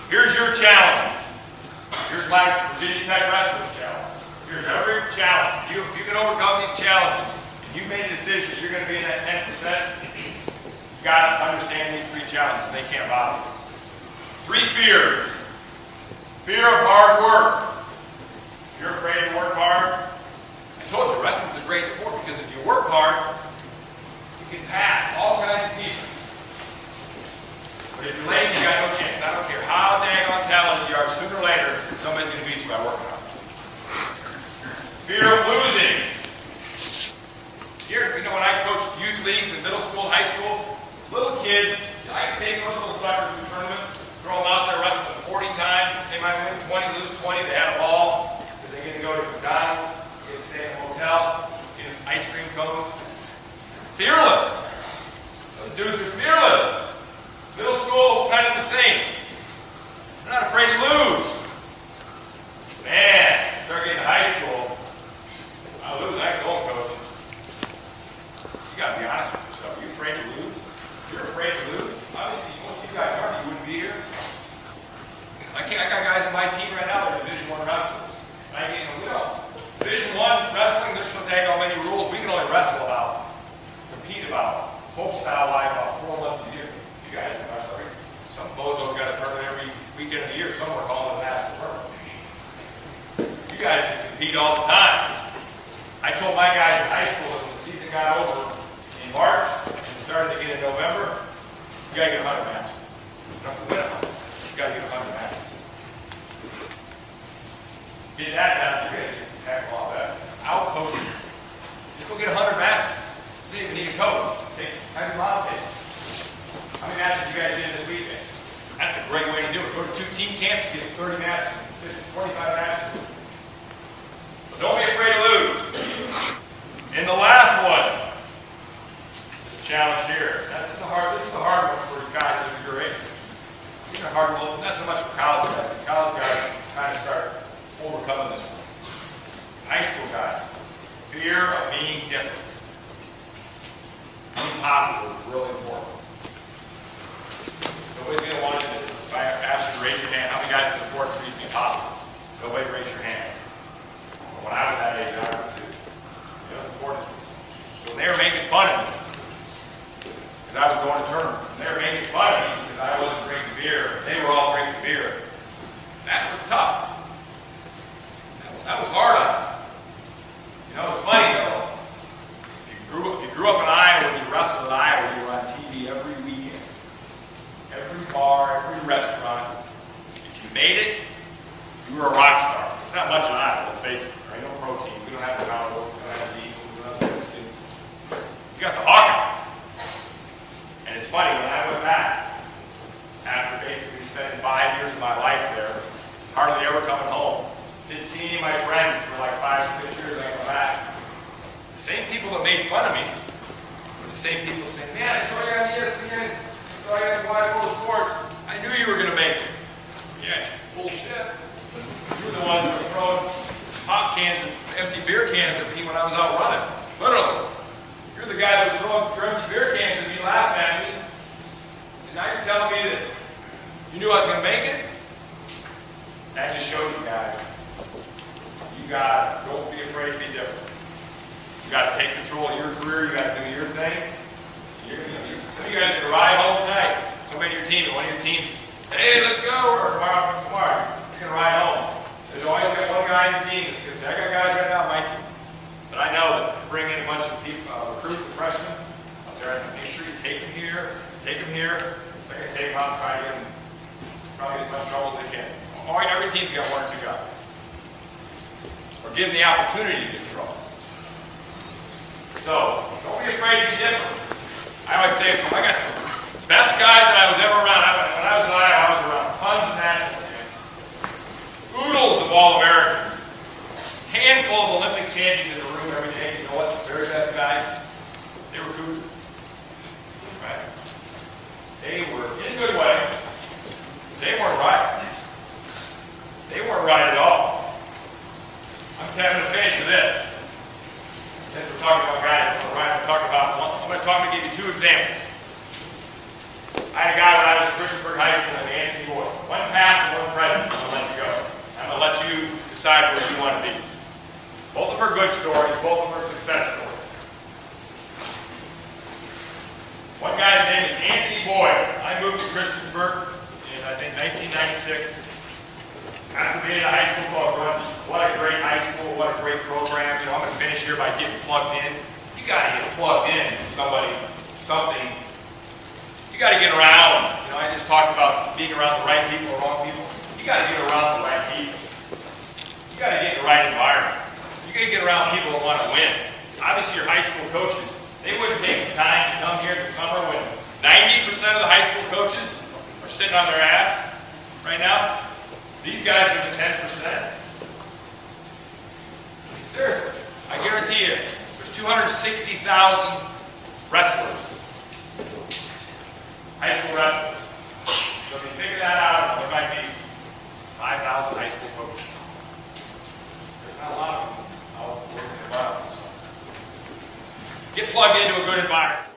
Here's your challenges. Here's my Virginia Tech Wrestlers challenge. Here's every challenge. If you can overcome these challenges, and you made a decision that you're going to be in that 10%, you got to understand these 3 challenges. They can't bother you. 3 fears. Fear of hard work. If you're afraid to work hard, I told you wrestling's a great sport because if you work hard, you can pass all kinds of people. But if you're lazy, you got no chance. I don't care how daggone talented you are, sooner or later, somebody's going to beat you by working hard. Fear of losing. Here, when I coached youth leagues in middle school, high school, little kids, I could take those little suckers to the tournament, throw them out there, wrestle them 40 times. They might win 20, lose 20. They had a ball because they're going to go to McDonald's, they're going to stay in a hotel, get ice cream cones. Fearless. Those dudes are fearless. Middle school, kind of the same. They're not afraid to lose. Man, start getting to high school. I lose, I can go, coach. You got to be honest with yourself. Are you afraid to lose? If you're afraid to lose, obviously, once you guys are, you wouldn't be here. I got guys on my team right now that are Division I wrestlers. Division I wrestling, there's so dang many rules. We can only wrestle about, compete about, folk style live about 4 months a year. You guys can wrestle. Some bozo's got a tournament every weekend of the year. Some are calling it a national tournament. You guys can compete all the time. I told my guys in high school that when the season got over in March and started again in November, you got to get 100 matches. You don't have to win 100. You got to get 100 matches. Get that down, you're going to get a heck of a lot better. Out coaching. Just go get 100 matches. You don't even need a coach. Have your mom take it. How many matches you guys did this weekend? That's a great way to do it. Go to 2 team camps, you get 30 matches, 25 matches. But don't be afraid to lose. And the last one is a challenge here. This is a hard one for guys of your age. It's a hard one, not so much for college guys. College guys kind of start overcoming this one. High school guys, fear of being different. Being popular is really important. Nobody's going to want you to, if I ask you to raise your hand, how many guys is important for you to be popular? Nobody raise your hand. When I was that age, I was too. It was important. So when they were making fun of me, because I was going to tournaments, and they were making fun of me because I wasn't drinking beer, they were all drinking beer. That was tough. That was hard on me. You know, it's funny though. If you grew up in Iowa and you wrestled in Iowa, you were on TV every weekend. Every bar, every restaurant. If you made it, you were a rock star. There's not much in Iowa, let's face it. Right? No protein. We don't have the Cowboys. We don't have the Eagles. We don't have the Redskins. You got the Hawkeyes. And it's funny, when I went back, after basically spending 5 years of my life there, hardly ever coming home, didn't see any of my friends for like 5 or 6 years. I go back. The same people that made fun of me were the same people saying, man, I saw you on ESPN. I saw you on Wide World of Sports. I knew you were going to make it. Yeah, bullshit. You were the ones that were throwing pop cans and empty beer cans at me when I was out running. Literally. You're the guy that was throwing your empty beer cans at me, laughing at me. And now you're telling me that you knew I was going to make it? That just shows you guys. Don't be afraid to be different. You got to take control of your career. You got to do your thing. Some of you guys are going to ride home tonight. Somebody on your team, one of your teams, hey, let's go, or tomorrow. You're going to ride home. There's always got one guy on your team that's going to say, I got guys right now on my team. But I know that bring in a bunch of people, recruits and freshmen, I'll say, make sure you take them here. They're going to take them out and try to get them probably as much trouble as they can. Every team's got 1 or 2 guys. Or give them the opportunity to get in trouble. So, don't be afraid to be different. I always say, I got some best guys that I was ever around. When I was in Iowa, I was around tons of national champions. Oodles of All-Americans. Handful of Olympic champions in the room every day. You know what? The very best guys, they were Cougars. Right? They were, in a good way, they weren't right. They weren't right at all. I'm having to finish with this. Since we're talking about guys that weren't right, I'm going to give you 2 examples. I had a guy when I was at Christiansburg High School named Anthony Boyd. One path and one present. I'm going to let you go. I'm going to let you decide where you want to be. Both of them are good stories. Both of them are success stories. One guy's name is Anthony Boyd. I moved to Christiansburg in, I think, 1996. After being in a high school called Run. What a great high school. What a great program. You know, I'm going to finish here by getting plugged in. You got to get plugged in to somebody, something. You got to get around. You know, I just talked about being around the right people or wrong people. You got to get around the right people. You got to get in the right environment. You got to get around people that want to win. Obviously, your high school coaches, they wouldn't take the time to come here in the summer when 90% of the high school coaches are sitting on their ass right now. These guys are the 10%. Seriously, I guarantee you, there's 260,000 wrestlers. High school wrestlers. So if you figure that out, there might be 5,000 high school coaches. There's not a lot of them out working in the environment. Get plugged into a good environment.